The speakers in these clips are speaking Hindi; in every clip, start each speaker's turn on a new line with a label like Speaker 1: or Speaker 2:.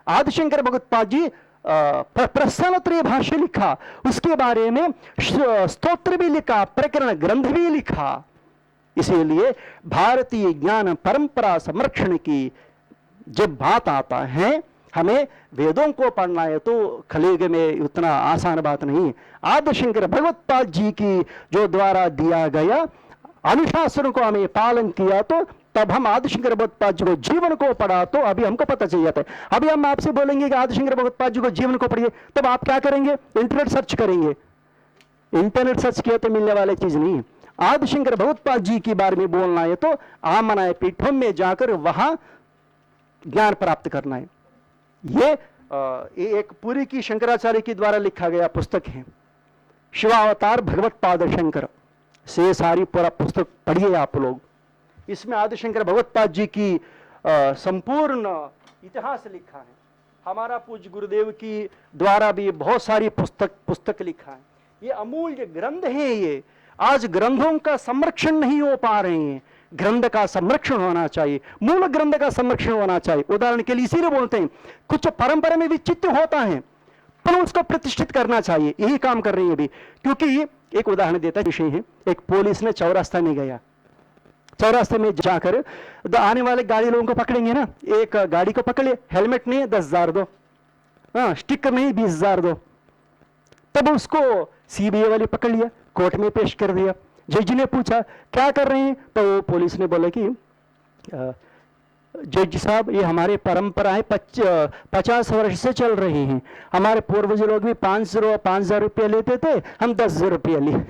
Speaker 1: आदिशंकर भगवत्पाद जी प्रस्थानत्रय भाष्य लिखा, उसके बारे में स्तोत्र भी लिखा, प्रकरण ग्रंथ भी लिखा। इसीलिए भारतीय ज्ञान परंपरा संरक्षण की जब बात आता है, हमें वेदों को पढ़ना है तो कलयुग में उतना आसान बात नहीं। आदिशंकर भगवत्पाद जी की जो द्वारा दिया गया अनुशासन को हमें पालन किया, तो तब हम आदिशंकर भगवत्पाद जी को जीवन को पढ़ा तो अभी हमको पता चल जाता है। अभी हम आपसे बोलेंगे कि आदिशंकर भगवत्पाद जी को जीवन को पढ़िए, तब आप क्या करेंगे? इंटरनेट सर्च करेंगे। इंटरनेट सर्च किया तो मिलने वाली चीज नहीं। आदिशंकर भगवत्पाद जी के बारे में बोलना है तो आमनाय पीठों में जाकर वहां ज्ञान प्राप्त करना है। ये एक पूरी की शंकराचार्य के द्वारा लिखा गया पुस्तक है, शिवावतार भगवत्पाद शंकर से सारी पूरा पुस्तक पढ़िए आप लोग। इसमें आदिशंकर भगवत्पाद जी की संपूर्ण इतिहास लिखा है। हमारा पूज्य गुरुदेव की द्वारा भी बहुत सारी पुस्तक लिखा है। ये अमूल्य ग्रंथ है। ये आज ग्रंथों का संरक्षण नहीं हो पा रहे हैं। ग्रंथ का संरक्षण होना चाहिए, मूल ग्रंथ का संरक्षण होना चाहिए। उदाहरण के लिए इसीलिए बोलते हैं कुछ परंपरा में विचित्र होता है पर उसको प्रतिष्ठित करना चाहिए, यही काम कर रही है अभी। क्योंकि एक उदाहरण देता विषय है, एक पुलिस ने चौरास्ता में गया, चौरास्ते में जाकर आने वाले गाड़ी लोगों को पकड़ेंगे ना, एक गाड़ी को पकड़े, हेलमेट नहीं 10,000 दो, हाँ स्टिकर नहीं 20,000 दो। तब उसको सीबीआई वाले पकड़ लिया, कोर्ट में पेश कर दिया। जज ने पूछा क्या कर रहे हैं, तो पुलिस ने बोला कि जज साहब ये हमारे परंपरा है, 50 वर्ष से चल रही हैं। हमारे पूर्वज लोग भी 5,000 रुपया लेते थे, हम 10,000 रुपया लिए।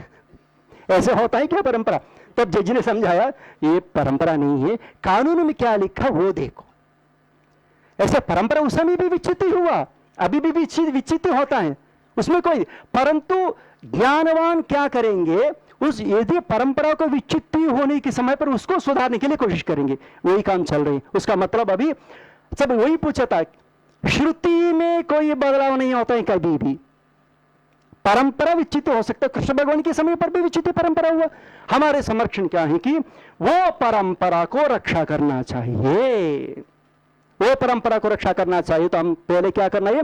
Speaker 1: ऐसे होता है क्या परंपरा? तब जज ने समझाया ये परंपरा नहीं है, कानून में क्या लिखा वो देखो। ऐसे परंपरा उस समय भी विचित्र हुआ, अभी भी विचित्र होता है, उसमें कोई। परंतु ज्ञानवान क्या करेंगे, उस यदि परंपरा को विचित्र होने के समय पर उसको सुधारने के लिए कोशिश करेंगे। वही काम चल रही है। उसका मतलब अभी सब वही पूछा था, श्रुति में कोई बदलाव नहीं होता है कभी भी। परंपरा विचित्र हो सकता है, कृष्ण भगवान के समय पर भी विचित्र परंपरा हुआ। हमारे संरक्षण क्या है कि वो परंपरा को रक्षा करना चाहिए, वो परंपरा को रक्षा करना चाहिए। तो हम पहले क्या करना है,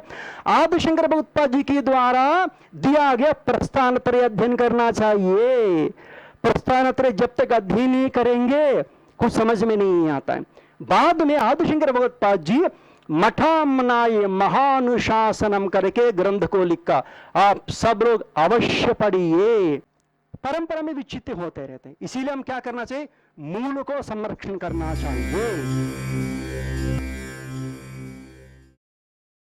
Speaker 1: आदिशंकर भगवत्पाद जी के द्वारा दिया गया प्रस्थानत्रय अध्ययन करना चाहिए। प्रस्थानत्रय जब तक अध्ययन नहीं करेंगे कुछ समझ में नहीं आता है। बाद में आदिशंकर भगवत्पाद जी मठामनाय महानुशासनम करके ग्रंथ को लिखा, आप सब लोग अवश्य पढ़िए। परंपरा में विचित्र होते रहते हैं, इसीलिए हम क्या करना चाहिए, मूल को संरक्षण करना चाहिए।